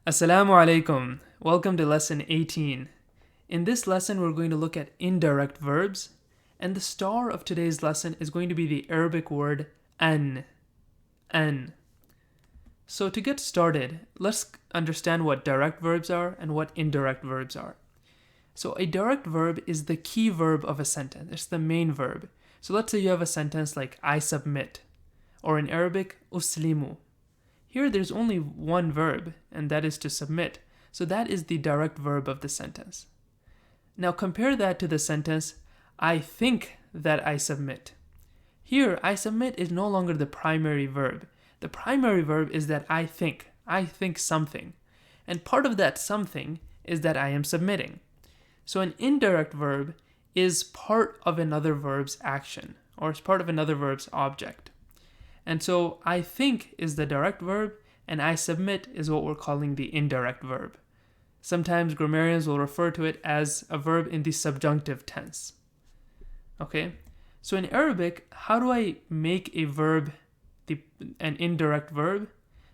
Assalamu alaikum. Welcome to lesson 18. In this lesson, we're going to look at indirect verbs, and the star of today's lesson is going to be the Arabic word an. An. So to get started, let's understand what direct verbs are and what indirect verbs are. So a direct verb is the key verb of a sentence. It's the main verb. So let's say you have a sentence like I submit, or in Arabic, uslimu. Here there's only one verb, and that is to submit. So that is the direct verb of the sentence. Now compare that to the sentence, I think that I submit. Here, I submit is no longer the primary verb. The primary verb is that I think something. And part of that something is that I am submitting. So an indirect verb is part of another verb's action, or is part of another verb's object. And so I think is the direct verb, and I submit is what we're calling the indirect verb. Sometimes grammarians will refer to it as a verb in the subjunctive tense. Okay? So in Arabic, how do I make a verb an indirect verb?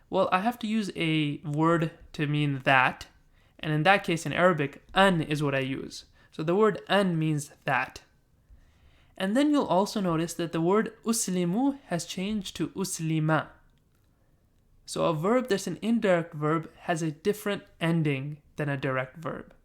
Well, I have to use a word to mean that, and in that case in Arabic, an is what I use. So the word an means that. And then you'll also notice that the word uslimu has changed to uslima. So a verb that's an indirect verb has a different ending than a direct verb.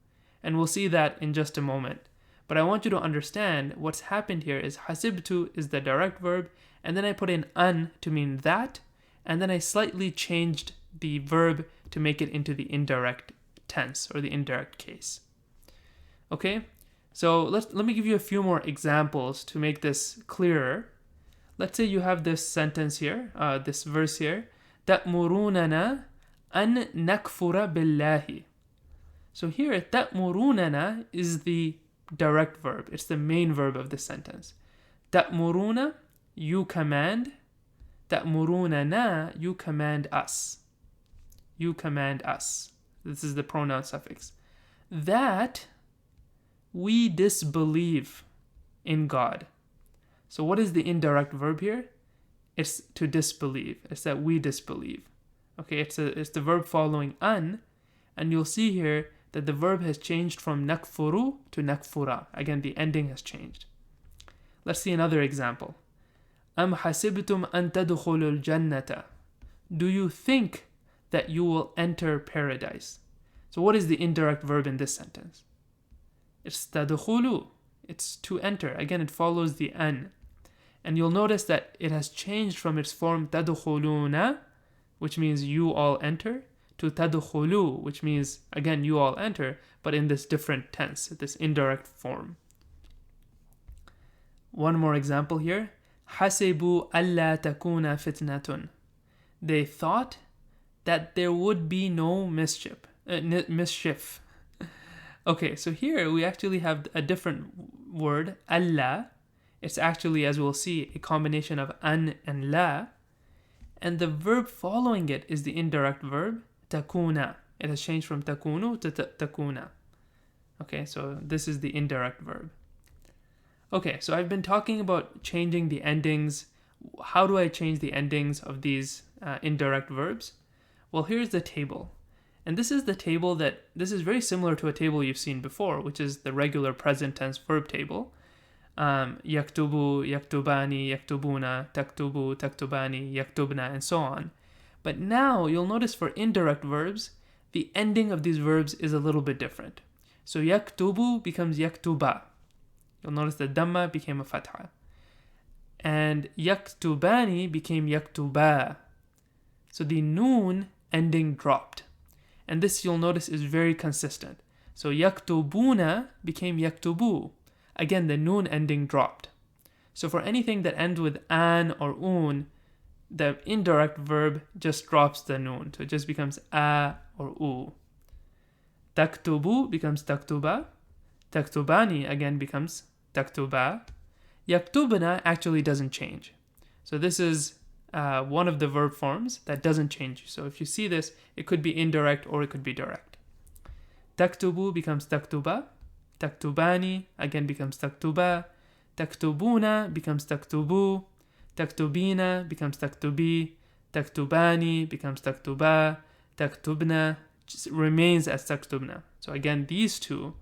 And we'll see that in just a moment. But I want you to understand what's happened here is hasibtu is the direct verb, and then I put in an to mean that, and then I slightly changed the verb to make it into the indirect tense or the indirect case. Okay? So let me give you a few more examples to make this clearer. Let's say you have this sentence here, this verse here. تَأْمُرُونَنَا أَن نَكْفُرَ بِاللَّهِ. So here, تَأْمُرُونَنَا is the direct verb. It's the main verb of the sentence. تَأْمُرُونَ, you command. تَأْمُرُونَنَا, you command us. You command us. This is the pronoun suffix. That we disbelieve in God. So what is the indirect verb here? It's to disbelieve. It's that we disbelieve. Okay, it's the verb following an, and you'll see here that the verb has changed from nakfuru to nakfura. Again, the ending has changed. Let's see another example. Am hasibtum an tadkhulul jannata. Do you think that you will enter paradise? So what is the indirect verb in this sentence? It's tadkhulu. It's to enter. Again, it follows the an. And you'll notice that it has changed from its form tadkhuluna, which means you all enter, to tadkhulu, which means, again, you all enter, but in this different tense, this indirect form. One more example here. حَسِبُوا أَلَّا تَكُونَ فِتْنَةٌ. They thought that there would be no mischief. Okay, so here we actually have a different word, alla. It's actually, as we'll see, a combination of an and la. And the verb following it is the indirect verb, takuna. It has changed from takunu to takuna. Okay, so this is the indirect verb. Okay, so I've been talking about changing the endings. How do I change the endings of these indirect verbs? Well, here's the table. And this is the table this is very similar to a table you've seen before, which is the regular present tense verb table. Yaktubu, yaktubani, yaktubuna, taktubu, taktubani, yaktubna, and so on. But now you'll notice for indirect verbs, the ending of these verbs is a little bit different. So yaktubu becomes yaktuba. You'll notice the dhamma became a fatha. And yaktubani became yaktuba. So the noon ending dropped. And this, you'll notice, is very consistent. So yaktubuna became yaktubu. Again, the noon ending dropped. So for anything that ends with an or un, the indirect verb just drops the noon. So it just becomes a or u. Taktubu becomes taktuba. Taktubani again becomes taktuba. Yaktubna actually doesn't change. So this is one of the verb forms that doesn't change. So if you see this, it could be indirect or it could be direct. Taktubu becomes taktuba. Taktubani again becomes taktuba. Taktubuna becomes taktubu. Taktubina becomes taktubi. Taktubani becomes taktuba. Taktubna just remains as taktubna. So again, these two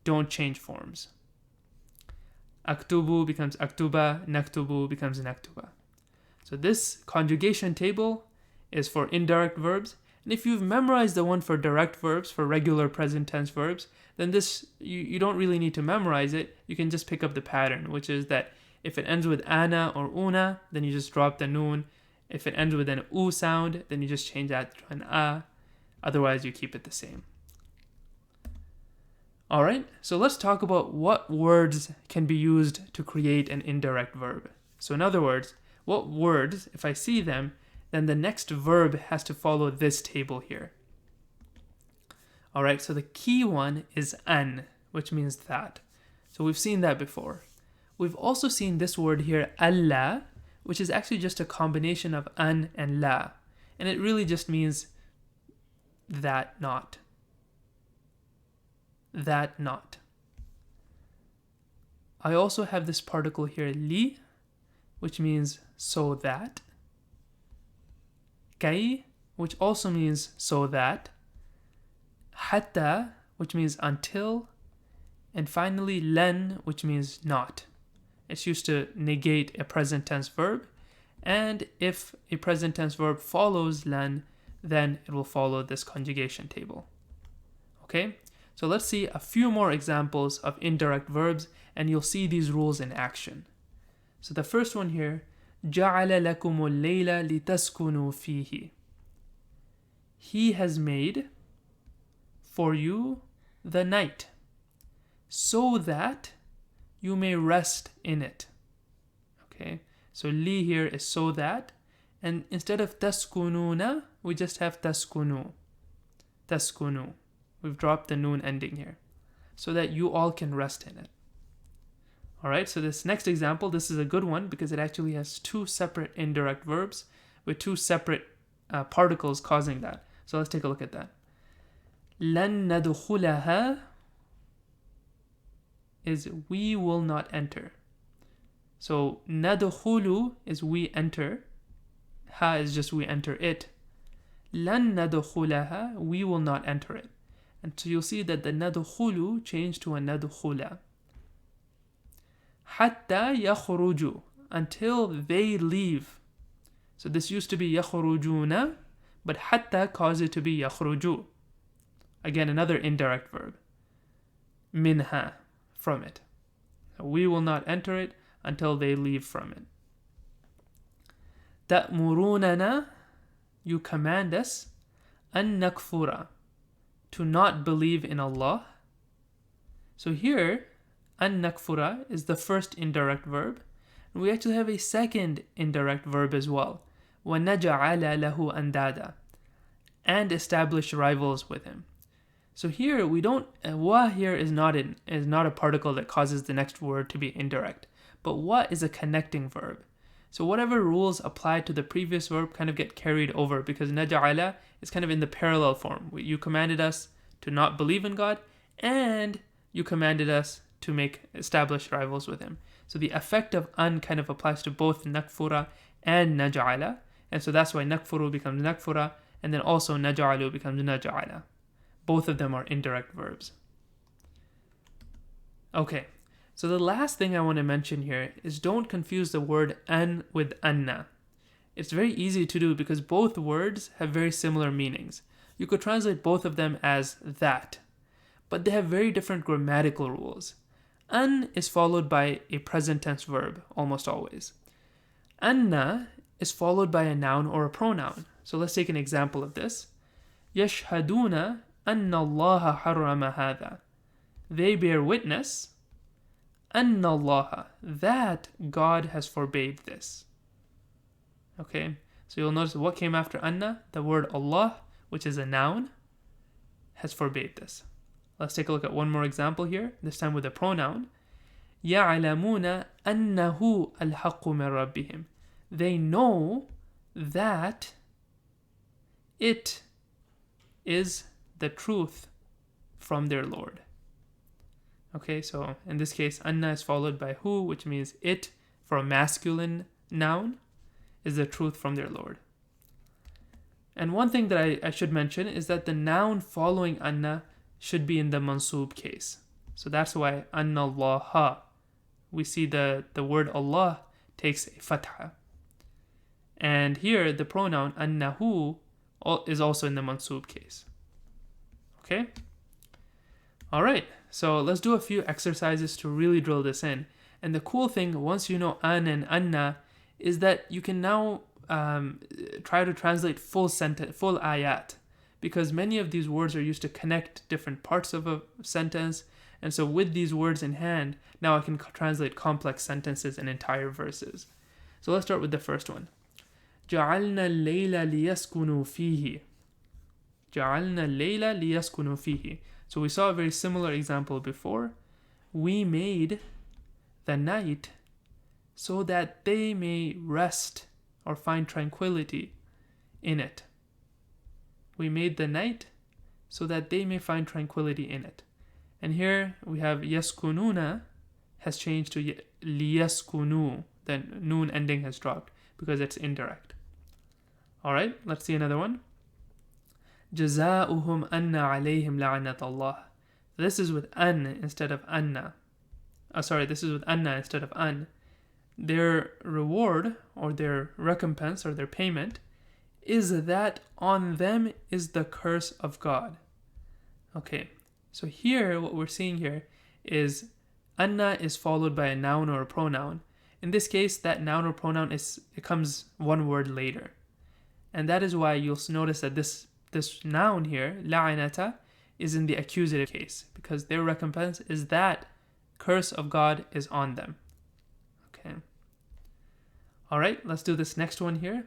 don't change forms. Aktubu becomes aktuba, naktubu becomes naktuba. So this conjugation table is for indirect verbs. And if you've memorized the one for direct verbs, for regular present tense verbs, then this, you don't really need to memorize it. You can just pick up the pattern, which is that if it ends with ana or una, then you just drop the noon. If it ends with an u sound, then you just change that to an a. Otherwise, you keep it the same. Alright, so let's talk about what words can be used to create an indirect verb. So in other words, what words, if I see them, then the next verb has to follow this table here. Alright, so the key one is an, which means that. So we've seen that before. We've also seen this word here, alla, which is actually just a combination of an and la. And it really just means that not. That not. I also have this particle here, li, which means so that. Kai, which also means so that. Hatta, which means until. And finally, len, which means not. It's used to negate a present tense verb. And if a present tense verb follows len, then it will follow this conjugation table. Okay? So let's see a few more examples of indirect verbs, and you'll see these rules in action. So the first one here, جَعَلَ لَكُمُ اللَّيْلَ لِتَسْكُنُوا فِيهِ. He has made for you the night, so that you may rest in it. Okay, so li here is so that, and instead of taskununa, we just have taskunu. Taskunu. We've dropped the noon ending here, so that you all can rest in it. Alright, so this next example, this is a good one because it actually has two separate indirect verbs with two separate particles causing that. So let's take a look at that. لَن نَدْخُلَهَا is we will not enter. So nadkhulu is we enter. Ha is just we enter it. لَن نَدْخُلَهَا, we will not enter it. And so you'll see that the nadkhulu changed to a nadkhula. Hatta yakhruju, until they leave. So this used to be yakhrujuna, but hatta caused it to be yakhruju. Again, another indirect verb. Minha, from it. So we will not enter it until they leave from it. Ta'murunana, you command us, an nakfura, to not believe in Allah. So here, an nakfura is the first indirect verb. And we actually have a second indirect verb as well. وَنَجَعَلَ لَهُ أَنْدَادًا, and establish rivals with him. So here we don't, wa here is not a particle that causes the next word to be indirect. But wa is a connecting verb. So whatever rules apply to the previous verb kind of get carried over because naja'ala is kind of in the parallel form. You commanded us to not believe in God, and you commanded us to establish rivals with him. So the effect of an kind of applies to both nakfura and naja'ala. And so that's why nakfuru becomes nakfura, and then also naja'alu becomes naja'ala. Both of them are indirect verbs. Okay. So the last thing I want to mention here is don't confuse the word an with anna. It's very easy to do because both words have very similar meanings. You could translate both of them as that, but they have very different grammatical rules. An is followed by a present tense verb, almost always. Anna is followed by a noun or a pronoun. So let's take an example of this. يَشْهَدُونَ أَنَّ اللَّهَ حَرَّمَ هَذَا. They bear witness أَنَّ اللَّهَ, that God has forbade this. Okay, so you'll notice what came after anna, the word Allah, which is a noun, has forbade this. Let's take a look at one more example here, this time with a pronoun. يَعْلَمُونَ أَنَّهُ الْحَقُّ مِنْ رَبِّهِمْ. They know that it is the truth from their Lord. Okay, so in this case, anna is followed by hu, which means it, for a masculine noun, is the truth from their Lord. And one thing that I should mention is that the noun following anna should be in the mansub case. So that's why anna Allah. We see the word Allah takes a fatha. And here the pronoun annahu is also in the mansub case. Okay? Alright, so let's do a few exercises to really drill this in. And the cool thing, once you know an and anna, is that you can now try to translate full ayat, because many of these words are used to connect different parts of a sentence. And so with these words in hand, now I can translate complex sentences and entire verses. So let's start with the first one. جعلنا الليل ليسكنوا فيه. جعلنا الليل ليسكنوا فيه. So we saw a very similar example before. We made the night so that they may rest or find tranquility in it. We made the night so that they may find tranquility in it. And here we have yaskununa has changed to liyaskunu. The noon ending has dropped because it's indirect. Alright, let's see another one. جزاؤهم أن عليهم لعنة الله. This is with an instead of anna. This is with anna instead of an. Their reward or their recompense or their payment is that on them is the curse of God. Okay, so here what we're seeing here is anna is followed by a noun or a pronoun. In this case, that noun or pronoun it comes one word later. And that is why you'll notice that this noun here, la'anata, is in the accusative case, because their recompense is that curse of God is on them. Okay. Alright, let's do this next one here.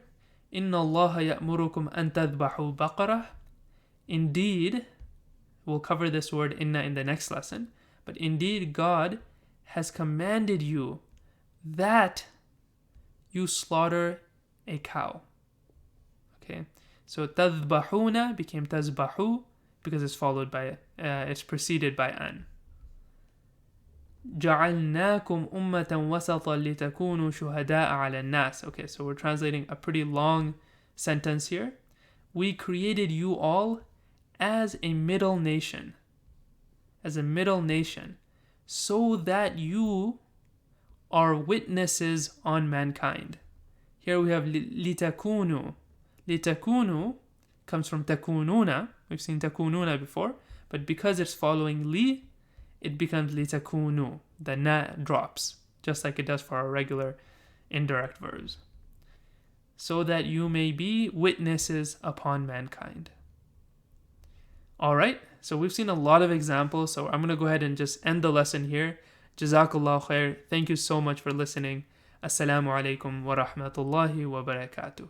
إِنَّ اللَّهَ يَأْمُرُكُمْ أَن تَذْبَحُوا بَقَرَةً. Indeed, we'll cover this word inna in the next lesson, but indeed God has commanded you that you slaughter a cow. Okay, so تذبحون became تذبحوا because it's followed by, it's preceded by an. جعلناكم أمة وسطا لتكونوا شهداء على الناس. Okay, so we're translating a pretty long sentence here. We created you all as a middle nation. As a middle nation. So that you are witnesses on mankind. Here we have litakunu. Litakunu comes from takununa. We've seen takununa before, but because it's following li, it becomes litakunu. The na drops, just like it does for our regular indirect verbs. So that you may be witnesses upon mankind. Alright, so we've seen a lot of examples, so I'm going to go ahead and just end the lesson here. Jazakallah khair. Thank you so much for listening. Assalamu alaikum wa rahmatullahi wa barakatuh.